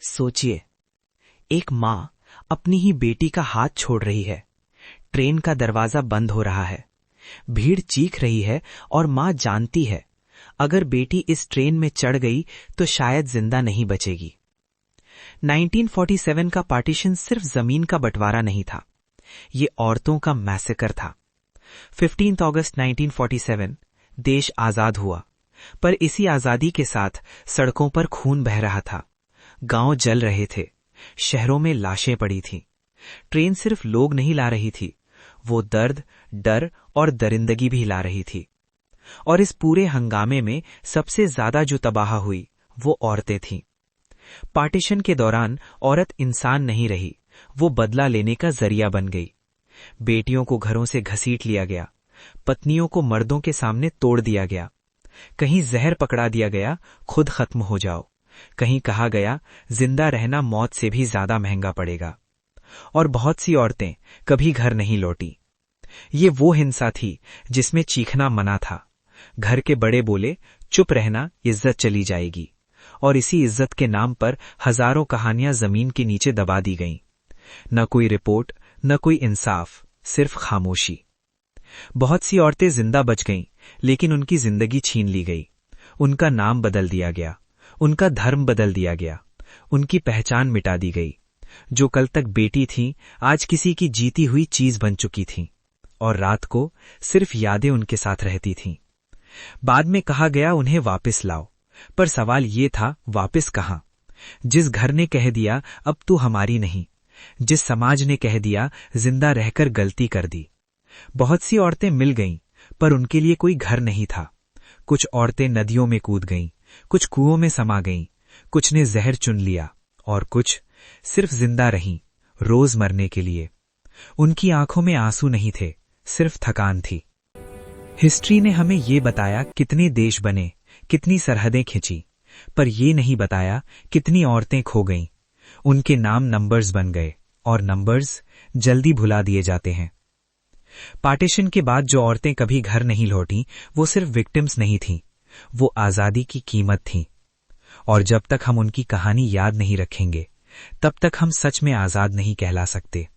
सोचिए, एक माँ अपनी ही बेटी का हाथ छोड़ रही है। ट्रेन का दरवाजा बंद हो रहा है, भीड़ चीख रही है और माँ जानती है अगर बेटी इस ट्रेन में चढ़ गई तो शायद जिंदा नहीं बचेगी। 1947 का पार्टीशन सिर्फ जमीन का बंटवारा नहीं था, ये औरतों का मैसेकर था। 15 अगस्त 1947 देश आजाद हुआ, पर इसी आजादी के साथ सड़कों पर खून बह रहा था, गांव जल रहे थे, शहरों में लाशें पड़ी थीं। ट्रेन सिर्फ लोग नहीं ला रही थी, वो दर्द, डर और दरिंदगी भी ला रही थी। और इस पूरे हंगामे में सबसे ज्यादा जो तबाह हुई वो औरतें थीं। पार्टीशन के दौरान औरत इंसान नहीं रही, वो बदला लेने का जरिया बन गई। बेटियों को घरों से घसीट लिया गया, पत्नियों को मर्दों के सामने तोड़ दिया गया। कहीं जहर पकड़ा दिया गया, खुद खत्म हो जाओ। कहीं कहा गया जिंदा रहना मौत से भी ज्यादा महंगा पड़ेगा। और बहुत सी औरतें कभी घर नहीं लौटी। ये वो हिंसा थी जिसमें चीखना मना था। घर के बड़े बोले चुप रहना, इज्जत चली जाएगी। और इसी इज्जत के नाम पर हजारों कहानियां जमीन के नीचे दबा दी गईं। न कोई रिपोर्ट, न कोई इंसाफ, सिर्फ खामोशी। बहुत सी औरतें जिंदा बच गईं, लेकिन उनकी जिंदगी छीन ली गई। उनका नाम बदल दिया गया, उनका धर्म बदल दिया गया, उनकी पहचान मिटा दी गई। जो कल तक बेटी थीं, आज किसी की जीती हुई चीज बन चुकी थीं। और रात को सिर्फ यादें उनके साथ रहती थीं। बाद में कहा गया उन्हें वापस लाओ, पर सवाल ये था वापस कहां? जिस घर ने कह दिया अब तू हमारी नहीं, जिस समाज ने कह दिया जिंदा रहकर गलती कर दी। बहुत सी औरतें मिल गईं, पर उनके लिए कोई घर नहीं था। कुछ औरतें नदियों में कूद गईं, कुछ कुओं में समा गईं, कुछ ने जहर चुन लिया और कुछ सिर्फ जिंदा रहीं, रोज मरने के लिए। उनकी आंखों में आंसू नहीं थे, सिर्फ थकान थी। हिस्ट्री ने हमें ये बताया कितने देश बने, कितनी सरहदें खिंची, पर ये नहीं बताया कितनी औरतें खो गईं। उनके नाम नंबर्स बन गए, और नंबर्स जल्दी भुला दिए जाते हैं। पार्टीशन के बाद जो औरतें कभी घर नहीं लौटीं, वो सिर्फ विक्टिम्स नहीं थीं, वो आजादी की कीमत थीं। और जब तक हम उनकी कहानी याद नहीं रखेंगे, तब तक हम सच में आजाद नहीं कहला सकते।